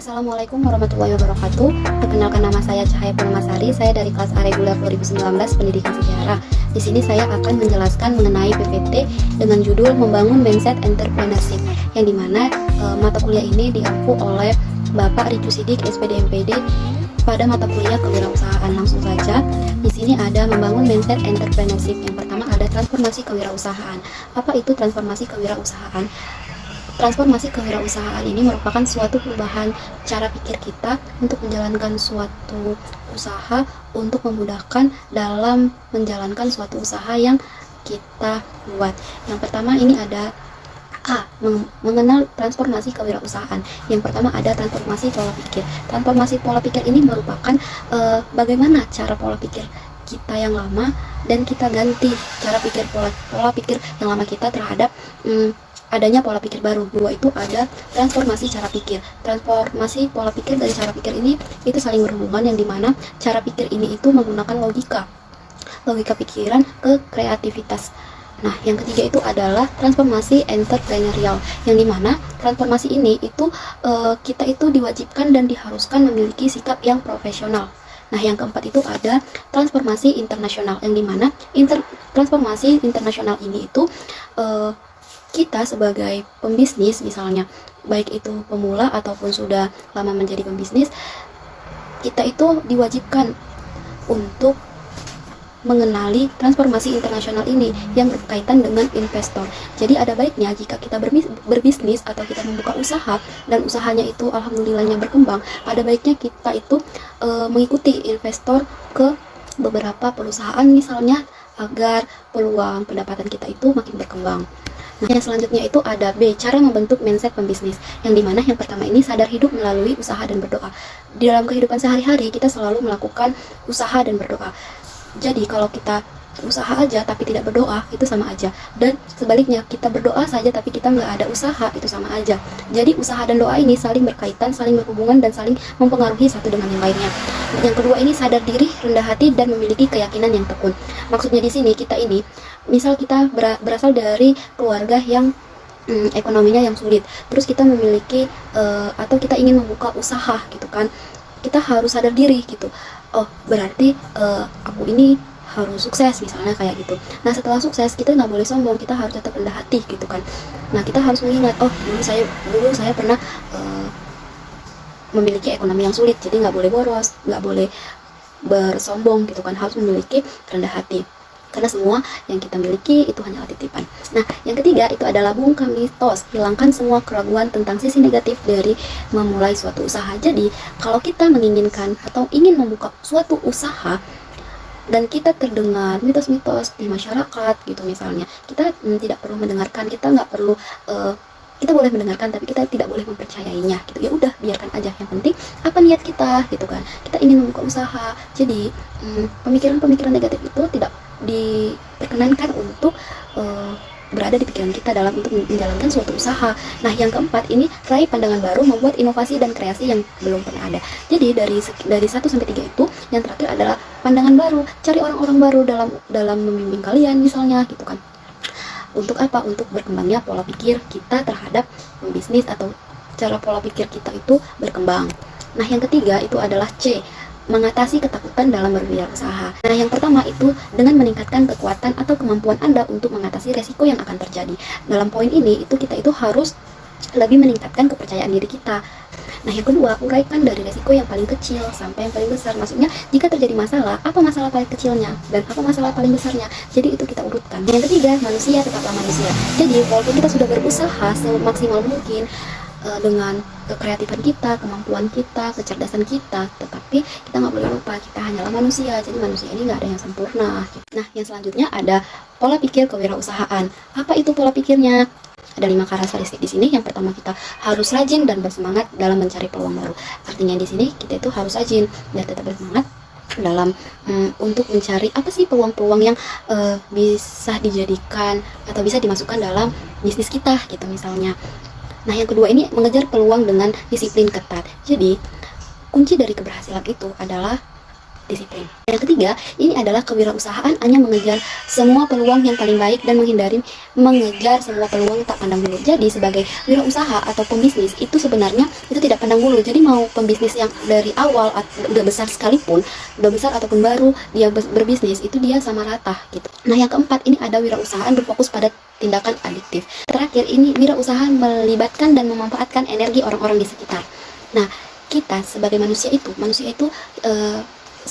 Assalamualaikum warahmatullahi wabarakatuh. Perkenalkan, nama saya Cahaya Purnamasari. Saya dari kelas A reguler 2019 Pendidikan Sejarah. Di sini saya akan menjelaskan mengenai PPT dengan judul Membangun Mindset Entrepreneurship, yang dimana mata kuliah ini diampu oleh Bapak Ricu Sidik, SPD MPD, pada mata kuliah kewirausahaan. Langsung saja, di sini ada membangun mindset entrepreneurship. Yang pertama ada transformasi kewirausahaan. Apa itu transformasi kewirausahaan? Transformasi kewirausahaan ini merupakan suatu perubahan cara pikir kita untuk menjalankan suatu usaha, untuk memudahkan dalam menjalankan suatu usaha yang kita buat. Yang pertama ini ada A. Mengenal transformasi kewirausahaan. Yang pertama ada transformasi pola pikir. Transformasi pola pikir ini merupakan bagaimana cara pola pikir kita yang lama dan kita ganti cara pikir pola pikir yang lama kita terhadap adanya pola pikir baru. Dua itu ada transformasi cara pikir. Transformasi pola pikir dan cara pikir ini itu saling berhubungan, yang dimana cara pikir ini itu menggunakan logika pikiran ke kreativitas. Nah, yang ketiga itu adalah transformasi entrepreneurial, yang dimana transformasi ini itu kita itu diwajibkan dan diharuskan memiliki sikap yang profesional. Nah, yang keempat itu ada transformasi internasional, yang dimana transformasi internasional ini itu kita sebagai pembisnis, misalnya baik itu pemula ataupun sudah lama menjadi pembisnis, kita itu diwajibkan untuk mengenali transformasi internasional ini yang berkaitan dengan investor. Jadi ada baiknya jika kita berbisnis atau kita membuka usaha dan usahanya itu alhamdulillahnya berkembang, ada baiknya kita itu mengikuti investor ke beberapa perusahaan misalnya, agar peluang pendapatan kita itu makin berkembang. Nah, yang selanjutnya itu ada B, cara membentuk mindset pembisnis, yang dimana yang pertama ini sadar hidup melalui usaha dan berdoa. Di dalam kehidupan sehari-hari kita selalu melakukan usaha dan berdoa. Jadi kalau kita usaha aja tapi tidak berdoa, itu sama aja. Dan sebaliknya, kita berdoa saja tapi kita nggak ada usaha, itu sama aja. Jadi usaha dan doa ini saling berkaitan, saling berhubungan, dan saling mempengaruhi satu dengan yang lainnya. Yang kedua ini sadar diri, rendah hati, dan memiliki keyakinan yang tekun. Maksudnya di sini, kita ini misal kita berasal dari keluarga yang ekonominya yang sulit, terus kita memiliki atau kita ingin membuka usaha gitu kan, kita harus sadar diri gitu. Oh, berarti aku ini harus sukses, misalnya kayak gitu. Nah, setelah sukses kita nggak boleh sombong, kita harus tetap rendah hati gitu kan. Nah, kita harus mengingat, oh dulu saya pernah memiliki ekonomi yang sulit, jadi nggak boleh boros, nggak boleh bersombong gitu kan, harus memiliki rendah hati. Karena semua yang kita miliki itu hanyalah titipan. Nah, yang ketiga itu adalah bungkam mitos, hilangkan semua keraguan tentang sisi negatif dari memulai suatu usaha. Jadi, kalau kita menginginkan atau ingin membuka suatu usaha dan kita terdengar mitos-mitos di masyarakat gitu misalnya, kita tidak perlu mendengarkan, kita nggak perlu kita boleh mendengarkan tapi kita tidak boleh mempercayainya gitu. Ya udah, biarkan aja, yang penting apa niat kita gitu kan. Kita ingin membuka usaha, jadi pemikiran-pemikiran negatif itu tidak diperkenankan untuk berada di pikiran kita dalam untuk menjalankan suatu usaha. Nah, yang keempat ini raih pandangan baru, membuat inovasi dan kreasi yang belum pernah ada. Jadi dari 1 sampai 3 itu, yang terakhir adalah pandangan baru, cari orang-orang baru dalam membimbing kalian misalnya gitu kan. Untuk apa? Untuk berkembangnya pola pikir kita terhadap bisnis atau cara pola pikir kita itu berkembang. Nah, yang ketiga itu adalah C, mengatasi ketakutan dalam berwirausaha. Nah, yang pertama itu dengan meningkatkan kekuatan atau kemampuan Anda untuk mengatasi resiko yang akan terjadi. Dalam poin ini itu kita itu harus lebih meningkatkan kepercayaan diri kita. Nah, yang kedua, uraikan dari resiko yang paling kecil sampai yang paling besar. Maksudnya, jika terjadi masalah, apa masalah paling kecilnya dan apa masalah paling besarnya. Jadi itu kita urutkan. Yang ketiga, manusia tetaplah manusia. Jadi walaupun kita sudah berusaha semaksimal mungkin dengan kekreatifan kita, kemampuan kita, kecerdasan kita, tetapi kita nggak boleh lupa kita hanyalah manusia. Jadi manusia ini nggak ada yang sempurna. Nah, yang selanjutnya ada pola pikir kewirausahaan. Apa itu pola pikirnya? Ada 5 karakteristik di sini. Yang pertama, kita harus rajin dan bersemangat dalam mencari peluang baru. Artinya di sini kita itu harus rajin dan tetap bersemangat dalam untuk mencari apa sih peluang-peluang yang bisa dijadikan atau bisa dimasukkan dalam bisnis kita gitu misalnya. Nah, yang kedua ini mengejar peluang dengan disiplin ketat. Jadi kunci dari keberhasilan itu adalah disiplin. Yang ketiga, ini adalah kewirausahaan hanya mengejar semua peluang yang paling baik dan menghindari mengejar semua peluang tak pandang bulu. Jadi sebagai wirausaha atau pembisnis itu sebenarnya itu tidak pandang bulu. Jadi mau pembisnis yang dari awal udah besar sekalipun, udah besar ataupun baru dia berbisnis, itu dia sama rata gitu. Nah, yang keempat, ini ada wirausahaan berfokus pada tindakan adiktif. Terakhir, ini wirausaha melibatkan dan memanfaatkan energi orang-orang di sekitar. Nah, kita sebagai manusia itu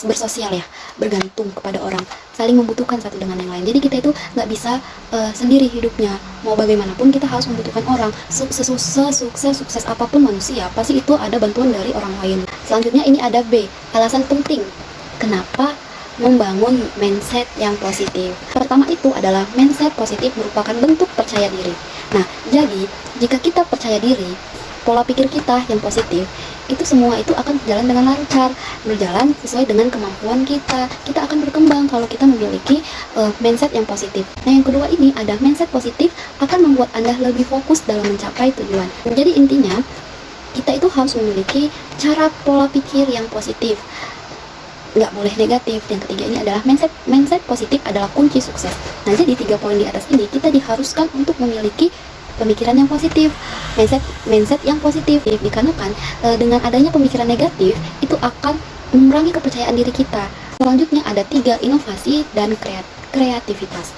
bersosial ya, bergantung kepada orang, saling membutuhkan satu dengan yang lain. Jadi kita itu nggak bisa sendiri hidupnya. Mau bagaimanapun kita harus membutuhkan orang. Sukses apapun manusia, pasti itu ada bantuan dari orang lain. Selanjutnya ini ada B, alasan penting kenapa membangun mindset yang positif. Pertama itu adalah mindset positif merupakan bentuk percaya diri. Nah, jadi jika kita percaya diri, pola pikir kita yang positif, itu semua itu akan berjalan dengan lancar, berjalan sesuai dengan kemampuan kita. Kita akan berkembang kalau kita memiliki mindset yang positif. Nah, yang kedua ini ada mindset positif akan membuat Anda lebih fokus dalam mencapai tujuan. Jadi intinya kita itu harus memiliki cara pola pikir yang positif, nggak boleh negatif. Yang ketiga ini adalah mindset positif adalah kunci sukses. Nah, jadi 3 poin di atas ini kita diharuskan untuk memiliki pemikiran yang positif, mindset yang positif. Dikarenakan dengan adanya pemikiran negatif itu akan mengurangi kepercayaan diri kita. Selanjutnya ada 3, inovasi dan kreativitas.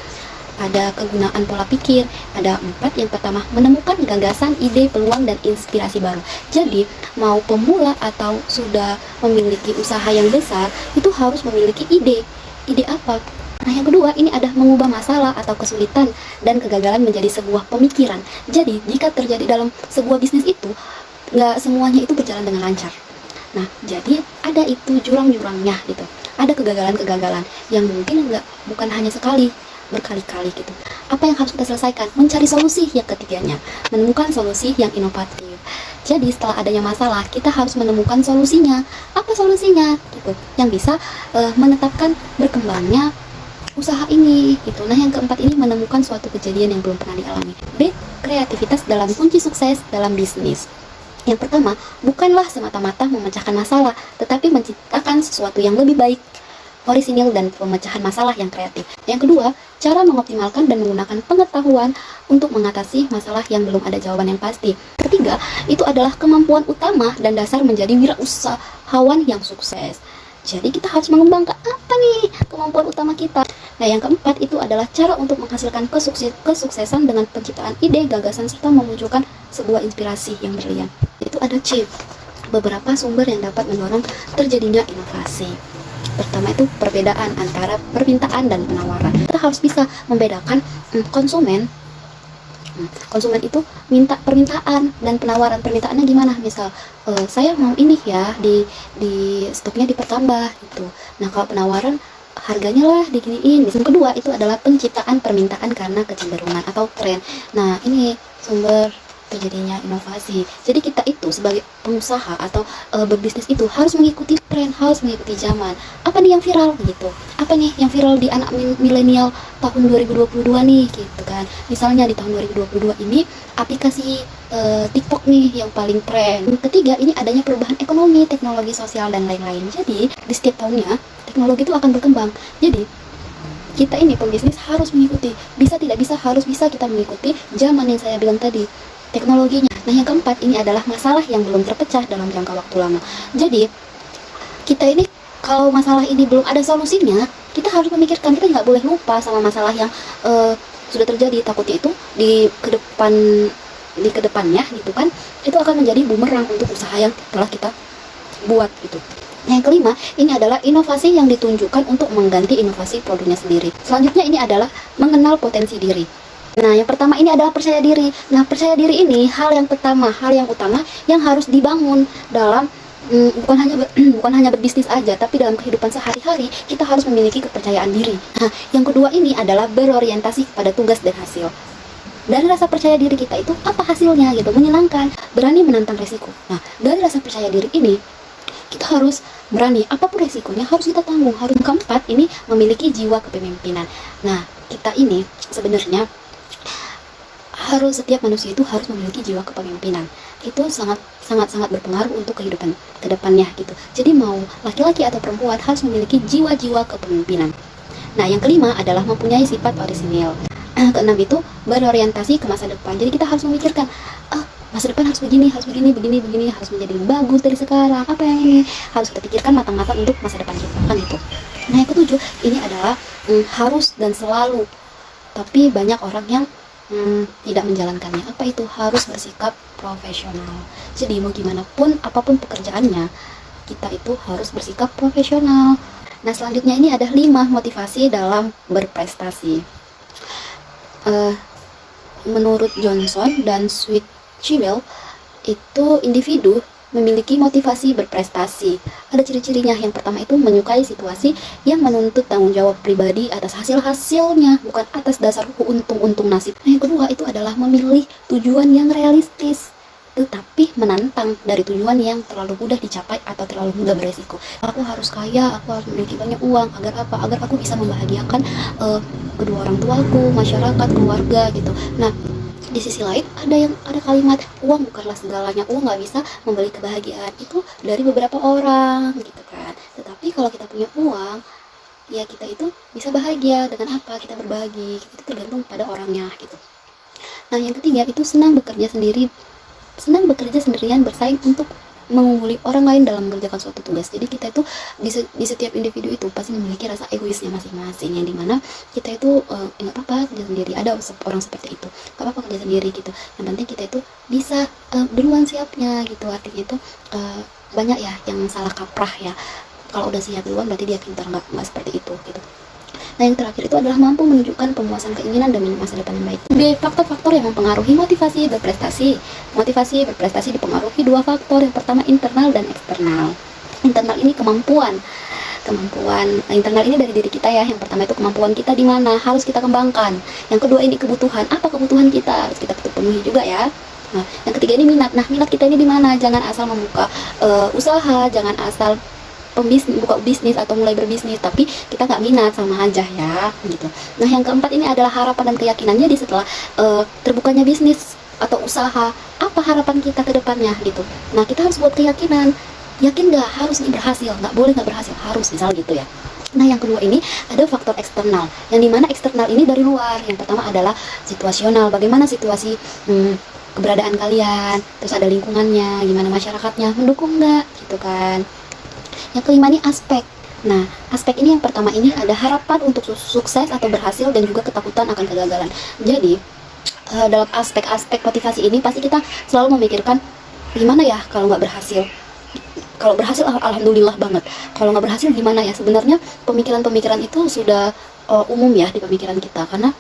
Ada kegunaan pola pikir, ada 4. Yang pertama, menemukan gagasan, ide, peluang, dan inspirasi baru. Jadi, mau pemula atau sudah memiliki usaha yang besar, itu harus memiliki ide. Ide apa? Nah, yang kedua, ini ada mengubah masalah atau kesulitan dan kegagalan menjadi sebuah pemikiran. Jadi, jika terjadi dalam sebuah bisnis itu, nggak semuanya itu berjalan dengan lancar. Nah, jadi ada itu jurang-jurangnya gitu. Ada kegagalan-kegagalan yang mungkin bukan hanya sekali, berkali-kali gitu. Apa yang harus kita selesaikan? Mencari solusi yang ketiganya, menemukan solusi yang inovatif. Jadi setelah adanya masalah, kita harus menemukan solusinya. Apa solusinya? Gitu. Yang bisa menetapkan berkembangnya usaha ini gitu. Nah, yang keempat ini menemukan suatu kejadian yang belum pernah dialami. B, kreativitas dalam kunci sukses dalam bisnis. Yang pertama, bukanlah semata-mata memecahkan masalah, tetapi menciptakan sesuatu yang lebih baik, orisinil, dan pemecahan masalah yang kreatif. Yang kedua, cara mengoptimalkan dan menggunakan pengetahuan untuk mengatasi masalah yang belum ada jawaban yang pasti. Ketiga, itu adalah kemampuan utama dan dasar menjadi wirausahawan yang sukses. Jadi kita harus mengembangkan apa nih kemampuan utama kita. Nah, yang keempat itu adalah cara untuk menghasilkan kesuksesan dengan penciptaan ide, gagasan, serta memunculkan sebuah inspirasi yang berlian. Itu ada beberapa sumber yang dapat mendorong terjadinya inovasi. Pertama itu perbedaan antara permintaan dan penawaran. Kita harus bisa membedakan konsumen itu minta permintaan dan penawaran. Permintaannya gimana? Misal saya mau ini ya, di stoknya dipertambah gitu. Nah, kalau penawaran harganya lah diginiin. Yang kedua itu adalah penciptaan permintaan karena kecenderungan atau tren. Nah, ini sumber terjadinya inovasi. Jadi kita itu sebagai pengusaha atau berbisnis itu harus mengikuti tren, harus mengikuti zaman. Apa nih yang viral gitu? Apa nih yang viral di anak milenial tahun 2022 nih gitu kan? Misalnya di tahun 2022 ini aplikasi TikTok nih yang paling tren. Ketiga, ini adanya perubahan ekonomi, teknologi sosial, dan lain-lain. Jadi di setiap tahunnya teknologi itu akan berkembang. Jadi kita ini pembisnis harus mengikuti. Bisa tidak bisa, harus bisa kita mengikuti zaman yang saya bilang tadi, teknologinya. Nah, yang keempat ini adalah masalah yang belum terpecah dalam jangka waktu lama. Jadi kita ini kalau masalah ini belum ada solusinya, kita harus memikirkan. Kita nggak boleh lupa sama masalah yang sudah terjadi. Takutnya itu di kedepannya gitu kan, itu akan menjadi bumerang untuk usaha yang telah kita buat gitu. Yang kelima, ini adalah inovasi yang ditunjukkan untuk mengganti inovasi produknya sendiri. Selanjutnya ini adalah mengenal potensi diri. Nah, yang pertama ini adalah percaya diri. Nah, percaya diri ini hal yang utama yang harus dibangun dalam bukan hanya berbisnis aja, tapi dalam kehidupan sehari-hari kita harus memiliki kepercayaan diri. Nah, yang kedua ini adalah berorientasi pada tugas dan hasil. Dari rasa percaya diri kita itu apa hasilnya gitu, menyenangkan, berani menantang resiko. Nah, dari rasa percaya diri ini kita harus berani, apapun resikonya harus kita tanggung. Harus keempat ini memiliki jiwa kepemimpinan. Nah, kita ini sebenarnya setiap manusia itu harus memiliki jiwa kepemimpinan. Itu sangat berpengaruh untuk kehidupan kedepannya gitu. Jadi mau laki-laki atau perempuan harus memiliki jiwa-jiwa kepemimpinan. Nah, yang kelima adalah mempunyai sifat orisinil. Keenam itu berorientasi ke masa depan. Jadi kita harus memikirkan, masa depan harus begini, harus menjadi bagus dari sekarang. Apa yang ini harus kita pikirkan matang-matang untuk masa depan kita kan itu. Nah, yang ketujuh ini adalah harus dan selalu. Tapi banyak orang yang tidak menjalankannya. Apa itu? Harus bersikap profesional. Jadi mau gimana pun, apapun pekerjaannya, kita itu harus bersikap profesional. Nah, selanjutnya ini ada 5 motivasi dalam berprestasi. Menurut Johnson dan Switchwell, itu individu memiliki motivasi berprestasi. Ada ciri-cirinya. Yang pertama itu menyukai situasi yang menuntut tanggung jawab pribadi atas hasil-hasilnya, bukan atas dasar untung-untung nasib. Nah, yang kedua itu adalah memilih tujuan yang realistis, tetapi menantang dari tujuan yang terlalu mudah dicapai atau terlalu mudah beresiko. Aku harus kaya, aku harus memiliki banyak uang. Agar apa? Agar aku bisa membahagiakan kedua orang tuaku, masyarakat, keluarga gitu. Nah, di sisi lain ada kalimat uang bukanlah segalanya, uang nggak bisa membeli kebahagiaan. Itu dari beberapa orang gitu kan. Tetapi kalau kita punya uang, ya kita itu bisa bahagia. Dengan apa kita berbagi, itu tergantung pada orangnya gitu. Nah, yang ketiga itu senang bekerja sendirian, bersaing untuk mengungguli orang lain dalam mengerjakan suatu tugas. Jadi kita itu di setiap individu itu pasti memiliki rasa egoisnya masing-masing, yang dimana kita itu nggak apa-apa kerja sendiri. Ada orang seperti itu, nggak apa-apa kerja sendiri gitu. Yang penting kita itu bisa duluan siapnya gitu. Artinya itu banyak ya yang salah kaprah ya. Kalau udah siap duluan berarti dia pintar, nggak seperti itu gitu. Nah, yang terakhir itu adalah mampu menunjukkan pemuasan keinginan demi masa depan yang baik. Faktor-faktor yang mempengaruhi motivasi berprestasi. Motivasi berprestasi dipengaruhi 2 faktor. Yang pertama internal dan eksternal. Internal ini kemampuan internal ini dari diri kita ya. Yang pertama itu kemampuan kita di mana harus kita kembangkan. Yang kedua ini kebutuhan. Apa kebutuhan kita harus kita penuhi juga ya. Nah, yang ketiga ini minat. Nah, minat kita ini di mana? Jangan asal membuka usaha, jangan asal buka bisnis atau mulai berbisnis tapi kita nggak minat, sama aja ya gitu. Nah, yang keempat ini adalah harapan dan keyakinan. Jadi setelah terbukanya bisnis atau usaha, apa harapan kita ke depannya gitu. Nah, kita harus buat keyakinan. Yakin nggak harus nih berhasil, nggak boleh nggak berhasil, harus misal gitu ya. Nah, yang kedua ini ada faktor eksternal, yang dimana eksternal ini dari luar. Yang pertama adalah situasional, bagaimana situasi keberadaan kalian, terus ada lingkungannya, gimana masyarakatnya mendukung nggak gitu kan. Yang kelima ini aspek. Nah, aspek ini yang pertama ini ada harapan untuk sukses atau berhasil dan juga ketakutan akan kegagalan. Jadi dalam aspek-aspek motivasi ini pasti kita selalu memikirkan gimana ya kalau nggak berhasil. Kalau berhasil alhamdulillah banget. Kalau nggak berhasil gimana ya? Sebenarnya pemikiran-pemikiran itu sudah umum ya di pemikiran kita, karena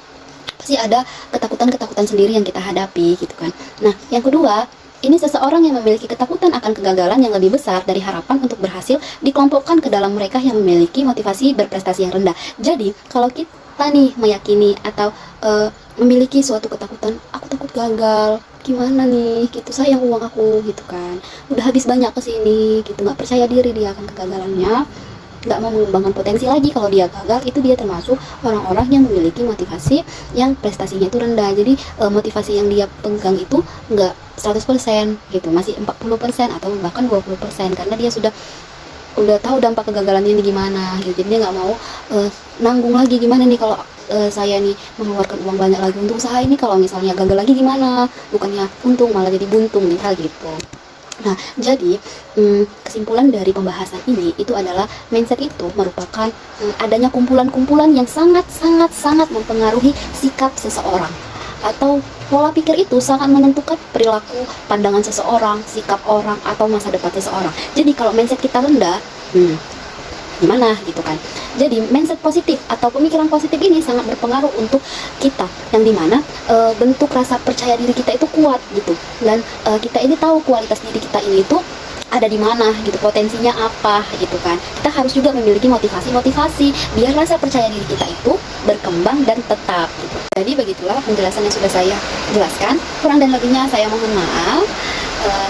pasti ada ketakutan-ketakutan sendiri yang kita hadapi gitu kan. Nah, yang kedua ini seseorang yang memiliki ketakutan akan kegagalan yang lebih besar dari harapan untuk berhasil dikelompokkan ke dalam mereka yang memiliki motivasi berprestasi yang rendah. Jadi, kalau kita nih meyakini atau memiliki suatu ketakutan, aku takut gagal, gimana nih, gitu, sayang uang aku, gitu kan, udah habis banyak kesini, gitu, nggak percaya diri dia akan kegagalannya, nggak mau mengembangkan potensi lagi. Kalau dia gagal, itu dia termasuk orang-orang yang memiliki motivasi yang prestasinya itu rendah. Jadi motivasi yang dia pegang itu nggak 100% gitu, masih 40% atau bahkan 20%, karena dia udah tahu dampak kegagalannya ini gimana gitu. Jadi dia nggak mau nanggung lagi, gimana nih kalau saya nih mengeluarkan uang banyak lagi untuk usaha ini, kalau misalnya gagal lagi gimana, bukannya untung malah jadi buntung nih, hal gitu. Nah, jadi kesimpulan dari pembahasan ini itu adalah mindset itu merupakan adanya kumpulan-kumpulan yang sangat mempengaruhi sikap seseorang, atau pola pikir itu sangat menentukan perilaku, pandangan seseorang, sikap orang, atau masa depan seseorang. Jadi kalau mindset kita rendah, gimana gitu kan. Jadi mindset positif atau pemikiran positif ini sangat berpengaruh untuk kita, yang dimana bentuk rasa percaya diri kita itu kuat gitu, dan kita ini tahu kualitas diri kita ini itu ada di mana gitu, potensinya apa gitu kan. Kita harus juga memiliki motivasi biar rasa percaya diri kita itu berkembang dan tetap gitu. Jadi begitulah penjelasan yang sudah saya jelaskan. Kurang dan lebihnya saya mohon maaf,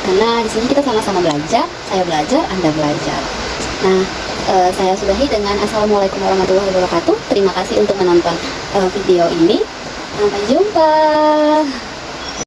karena di sini kita sama-sama belajar, saya belajar, Anda belajar. Nah, saya sudahi dengan assalamualaikum warahmatullahi wabarakatuh. Terima kasih untuk menonton video ini. Sampai jumpa.